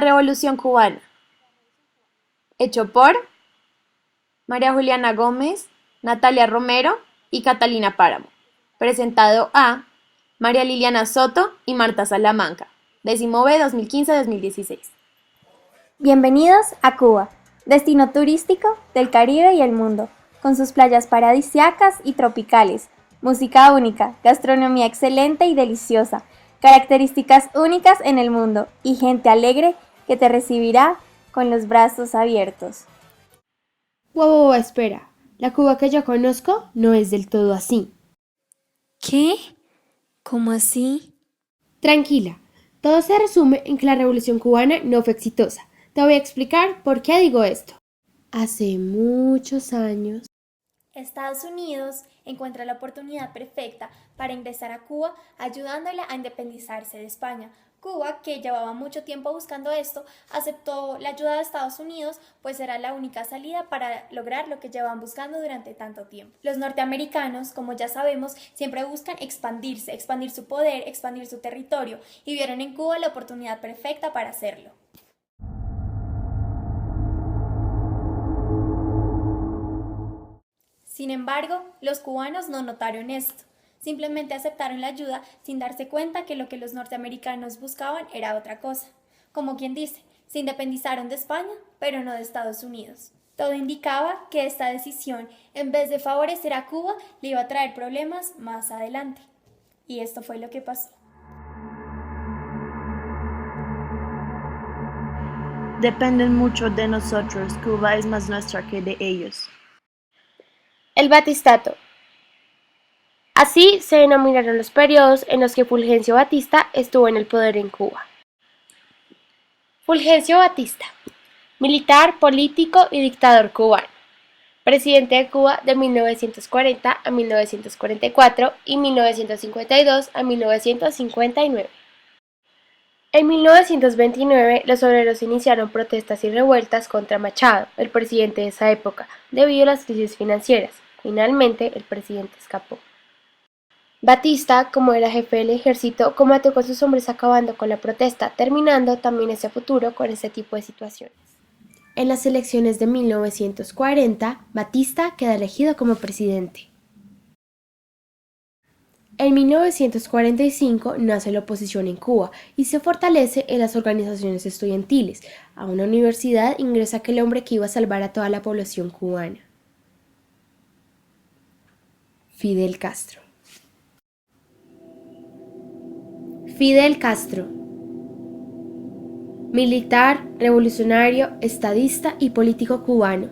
Revolución Cubana. Hecho por María Juliana Gómez, Natalia Romero y Catalina Páramo. Presentado a María Liliana Soto y Marta Salamanca. 10º B 2015-2016. Bienvenidos a Cuba, destino turístico del Caribe y el mundo, con sus playas paradisíacas y tropicales, música única, gastronomía excelente y deliciosa, características únicas en el mundo y gente alegre que te recibirá con los brazos abiertos. Wow, espera. La Cuba que yo conozco no es del todo así. ¿Qué? ¿Cómo así? Tranquila, todo se resume en que la Revolución Cubana no fue exitosa. Te voy a explicar por qué digo esto. Hace muchos años, Estados Unidos encuentra la oportunidad perfecta para ingresar a Cuba ayudándola a independizarse de España. Cuba, que llevaba mucho tiempo buscando esto, aceptó la ayuda de Estados Unidos, pues era la única salida para lograr lo que llevaban buscando durante tanto tiempo. Los norteamericanos, como ya sabemos, siempre buscan expandirse, expandir su poder, expandir su territorio, y vieron en Cuba la oportunidad perfecta para hacerlo. Sin embargo, los cubanos no notaron esto. Simplemente aceptaron la ayuda sin darse cuenta que lo que los norteamericanos buscaban era otra cosa. Como quien dice, se independizaron de España, pero no de Estados Unidos. Todo indicaba que esta decisión, en vez de favorecer a Cuba, le iba a traer problemas más adelante. Y esto fue lo que pasó. Dependen mucho de nosotros, Cuba es más nuestra que de ellos. el Batistato. Así se denominaron los periodos en los que Fulgencio Batista estuvo en el poder en Cuba. Fulgencio Batista, militar, político y dictador cubano. Presidente de Cuba de 1940 a 1944 y 1952 a 1959. En 1929, los obreros iniciaron protestas y revueltas contra Machado, el presidente de esa época, debido a las crisis financieras. Finalmente, el presidente escapó. Batista, como era jefe del ejército, combatió con sus hombres acabando con la protesta, terminando también ese futuro con ese tipo de situaciones. En las elecciones de 1940, Batista queda elegido como presidente. En 1945 nace la oposición en Cuba y se fortalece en las organizaciones estudiantiles. A una universidad ingresa aquel hombre que iba a salvar a toda la población cubana. Fidel Castro. Fidel Castro. Militar, revolucionario, estadista y político cubano.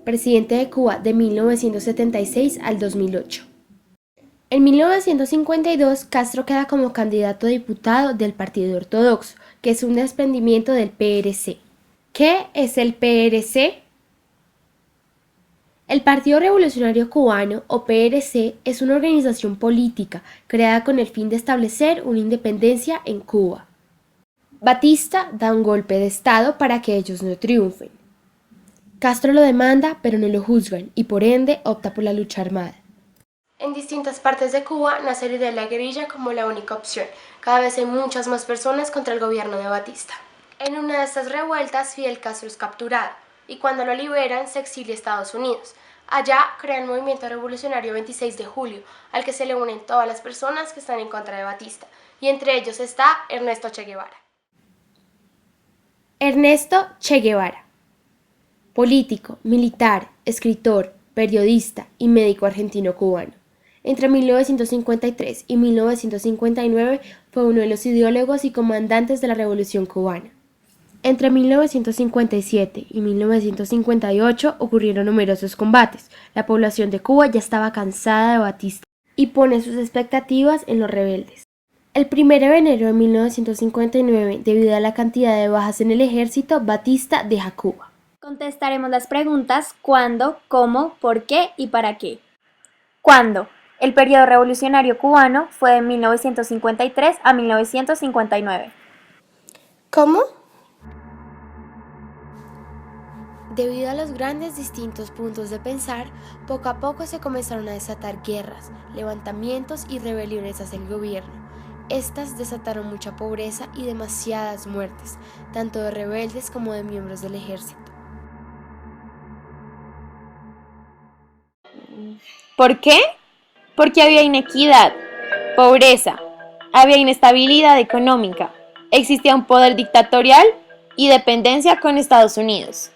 Presidente de Cuba de 1976 al 2008. En 1952, Castro queda como candidato a diputado del Partido Ortodoxo, que es un desprendimiento del PRC. ¿Qué es el PRC? El Partido Revolucionario Cubano, o PRC, es una organización política creada con el fin de establecer una independencia en Cuba. Batista da un golpe de Estado para que ellos no triunfen. Castro lo demanda, pero no lo juzgan, y por ende opta por la lucha armada. En distintas partes de Cuba nace la idea de la guerrilla como la única opción. Cada vez hay muchas más personas contra el gobierno de Batista. En una de estas revueltas, Fidel Castro es capturado, y cuando lo liberan se exilia a Estados Unidos. Allá crea el movimiento revolucionario 26 de julio, al que se le unen todas las personas que están en contra de Batista, y entre ellos está Ernesto Che Guevara. Ernesto Che Guevara. Político, militar, escritor, periodista y médico argentino-cubano. Entre 1953 y 1959 fue uno de los ideólogos y comandantes de la Revolución Cubana. Entre 1957 y 1958 ocurrieron numerosos combates. La población de Cuba ya estaba cansada de Batista y pone sus expectativas en los rebeldes. El 1 de enero de 1959, debido a la cantidad de bajas en el ejército, Batista deja Cuba. Contestaremos las preguntas ¿cuándo?, ¿cómo?, ¿por qué? y ¿para qué? ¿Cuándo? El periodo revolucionario cubano fue de 1953 a 1959. ¿Cómo? Debido a los grandes distintos puntos de pensar, poco a poco se comenzaron a desatar guerras, levantamientos y rebeliones hacia el gobierno. Estas desataron mucha pobreza y demasiadas muertes, tanto de rebeldes como de miembros del ejército. ¿Por qué? Porque había inequidad, pobreza, había inestabilidad económica, existía un poder dictatorial y dependencia con Estados Unidos.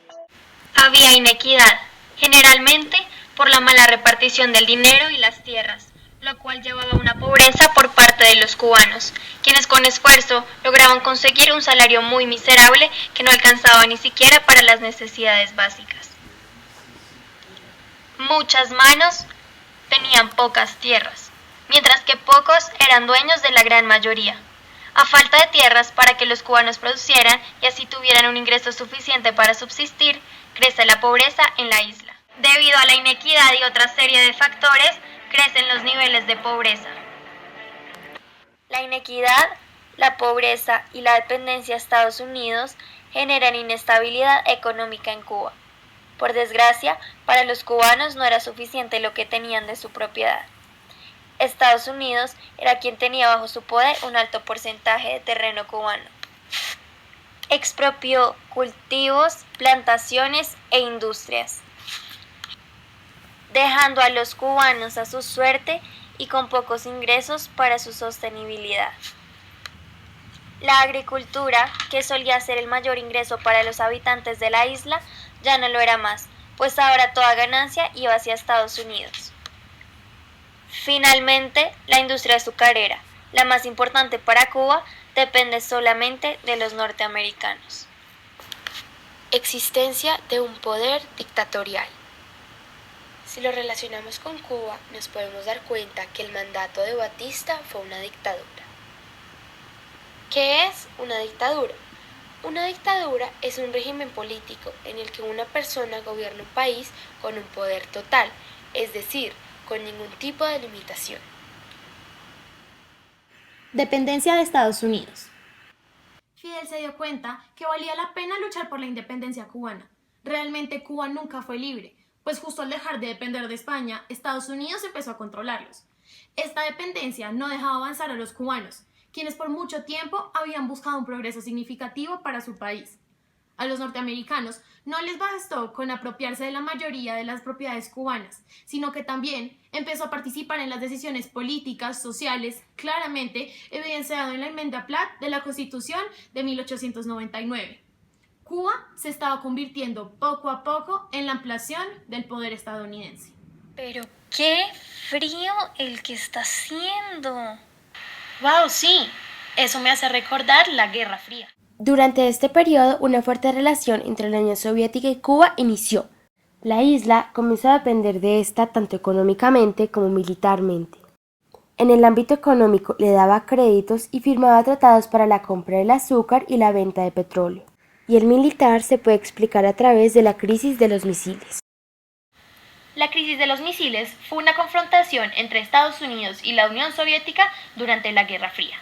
Había inequidad, generalmente por la mala repartición del dinero y las tierras, lo cual llevaba a una pobreza por parte de los cubanos, quienes con esfuerzo lograban conseguir un salario muy miserable que no alcanzaba ni siquiera para las necesidades básicas. Muchas manos tenían pocas tierras, mientras que pocos eran dueños de la gran mayoría. A falta de tierras para que los cubanos producieran y así tuvieran un ingreso suficiente para subsistir, crece la pobreza en la isla. Debido a la inequidad y otra serie de factores, crecen los niveles de pobreza. La inequidad, la pobreza y la dependencia a Estados Unidos generan inestabilidad económica en Cuba. Por desgracia, para los cubanos no era suficiente lo que tenían de su propiedad. Estados Unidos era quien tenía bajo su poder un alto porcentaje de terreno cubano. Expropió cultivos, plantaciones e industrias, dejando a los cubanos a su suerte y con pocos ingresos para su sostenibilidad. La agricultura, que solía ser el mayor ingreso para los habitantes de la isla, ya no lo era más, pues ahora toda ganancia iba hacia Estados Unidos. Finalmente, la industria azucarera, la más importante para Cuba, depende solamente de los norteamericanos. Existencia de un poder dictatorial. Si lo relacionamos con Cuba, nos podemos dar cuenta que el mandato de Batista fue una dictadura. ¿Qué es una dictadura? Una dictadura es un régimen político en el que una persona gobierna un país con un poder total, es decir, con ningún tipo de limitación. Dependencia de Estados Unidos. Fidel se dio cuenta que valía la pena luchar por la independencia cubana. Realmente Cuba nunca fue libre, pues justo al dejar de depender de España, Estados Unidos empezó a controlarlos. Esta dependencia no dejaba avanzar a los cubanos, quienes por mucho tiempo habían buscado un progreso significativo para su país. A los norteamericanos no les bastó con apropiarse de la mayoría de las propiedades cubanas, sino que también empezó a participar en las decisiones políticas, sociales, claramente evidenciado en la enmienda Platt de la Constitución de 1899. Cuba se estaba convirtiendo poco a poco en la ampliación del poder estadounidense. Pero qué frío el que está haciendo. ¡Wow! Sí, eso me hace recordar la Guerra Fría. Durante este periodo, una fuerte relación entre la Unión Soviética y Cuba inició. La isla comenzó a depender de esta tanto económicamente como militarmente. En el ámbito económico le daba créditos y firmaba tratados para la compra del azúcar y la venta de petróleo. Y el militar se puede explicar a través de la crisis de los misiles. La crisis de los misiles fue una confrontación entre Estados Unidos y la Unión Soviética durante la Guerra Fría.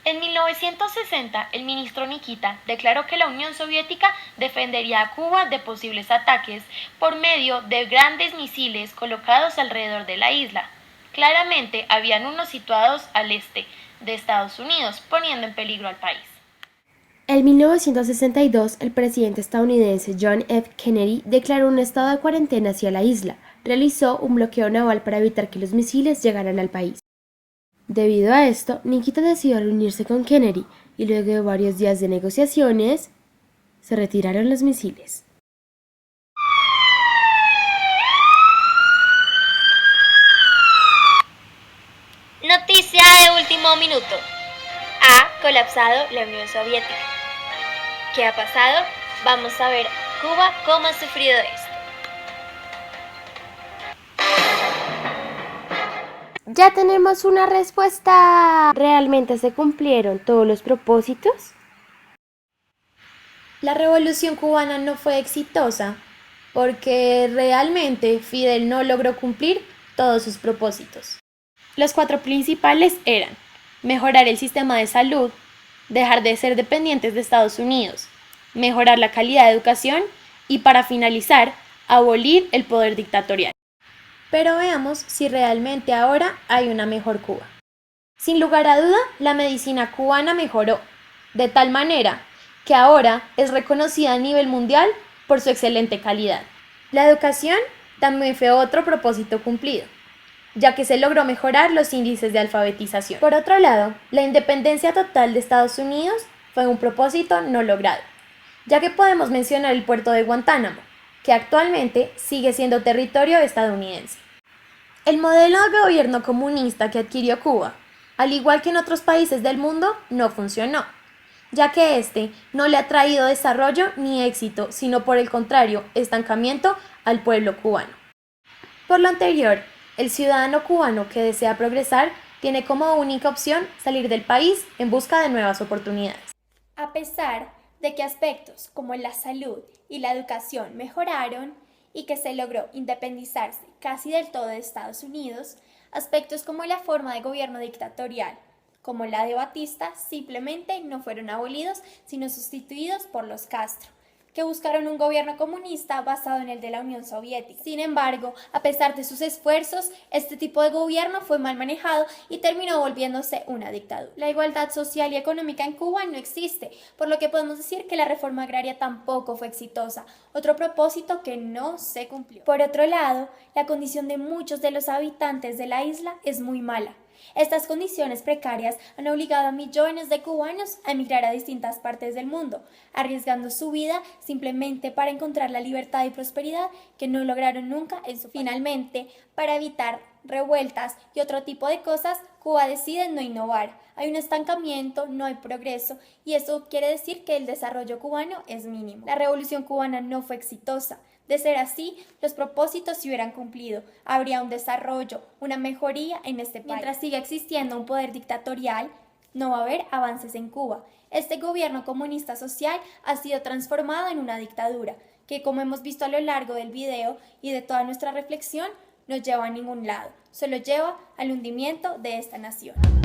En 1960, el ministro Nikita declaró que la Unión Soviética defendería a Cuba de posibles ataques por medio de grandes misiles colocados alrededor de la isla. Claramente, habían unos situados al este de Estados Unidos, poniendo en peligro al país. En 1962, el presidente estadounidense John F. Kennedy declaró un estado de cuarentena hacia la isla. Realizó un bloqueo naval para evitar que los misiles llegaran al país. Debido a esto, Nikita decidió reunirse con Kennedy y luego de varios días de negociaciones, se retiraron los misiles. Noticia de último minuto. Ha colapsado la Unión Soviética. ¿Qué ha pasado? Vamos a ver Cuba cómo ha sufrido esto. Ya tenemos una respuesta. ¿Realmente se cumplieron todos los propósitos? La revolución cubana no fue exitosa porque realmente Fidel no logró cumplir todos sus propósitos. Los 4 principales eran mejorar el sistema de salud, dejar de ser dependientes de Estados Unidos, mejorar la calidad de educación y, para finalizar, abolir el poder dictatorial. Pero veamos si realmente ahora hay una mejor Cuba. Sin lugar a duda, la medicina cubana mejoró, de tal manera que ahora es reconocida a nivel mundial por su excelente calidad. La educación también fue otro propósito cumplido, ya que se logró mejorar los índices de alfabetización. Por otro lado, la independencia total de Estados Unidos fue un propósito no logrado, ya que podemos mencionar el puerto de Guantánamo, que actualmente sigue siendo territorio estadounidense. El modelo de gobierno comunista que adquirió Cuba, al igual que en otros países del mundo, no funcionó, ya que este no le ha traído desarrollo ni éxito, sino por el contrario, estancamiento al pueblo cubano. Por lo anterior, el ciudadano cubano que desea progresar tiene como única opción salir del país en busca de nuevas oportunidades. A pesar de que aspectos como la salud y la educación mejoraron y que se logró independizarse casi del todo de Estados Unidos, aspectos como la forma de gobierno dictatorial, como la de Batista, simplemente no fueron abolidos, sino sustituidos por los Castro, que buscaron un gobierno comunista basado en el de la Unión Soviética. Sin embargo, a pesar de sus esfuerzos, este tipo de gobierno fue mal manejado y terminó volviéndose una dictadura. La igualdad social y económica en Cuba no existe, por lo que podemos decir que la reforma agraria tampoco fue exitosa, otro propósito que no se cumplió. Por otro lado, la condición de muchos de los habitantes de la isla es muy mala. Estas condiciones precarias han obligado a millones de cubanos a emigrar a distintas partes del mundo, arriesgando su vida simplemente para encontrar la libertad y prosperidad que no lograron nunca en su país. Finalmente, para evitar revueltas y otro tipo de cosas, Cuba decide no innovar. Hay un estancamiento, no hay progreso, y eso quiere decir que el desarrollo cubano es mínimo. La revolución cubana no fue exitosa. De ser así, los propósitos se hubieran cumplido. Habría un desarrollo, una mejoría en este país. Mientras siga existiendo un poder dictatorial, no va a haber avances en Cuba. Este gobierno comunista social ha sido transformado en una dictadura, que como hemos visto a lo largo del video y de toda nuestra reflexión, no lleva a ningún lado, solo lleva al hundimiento de esta nación.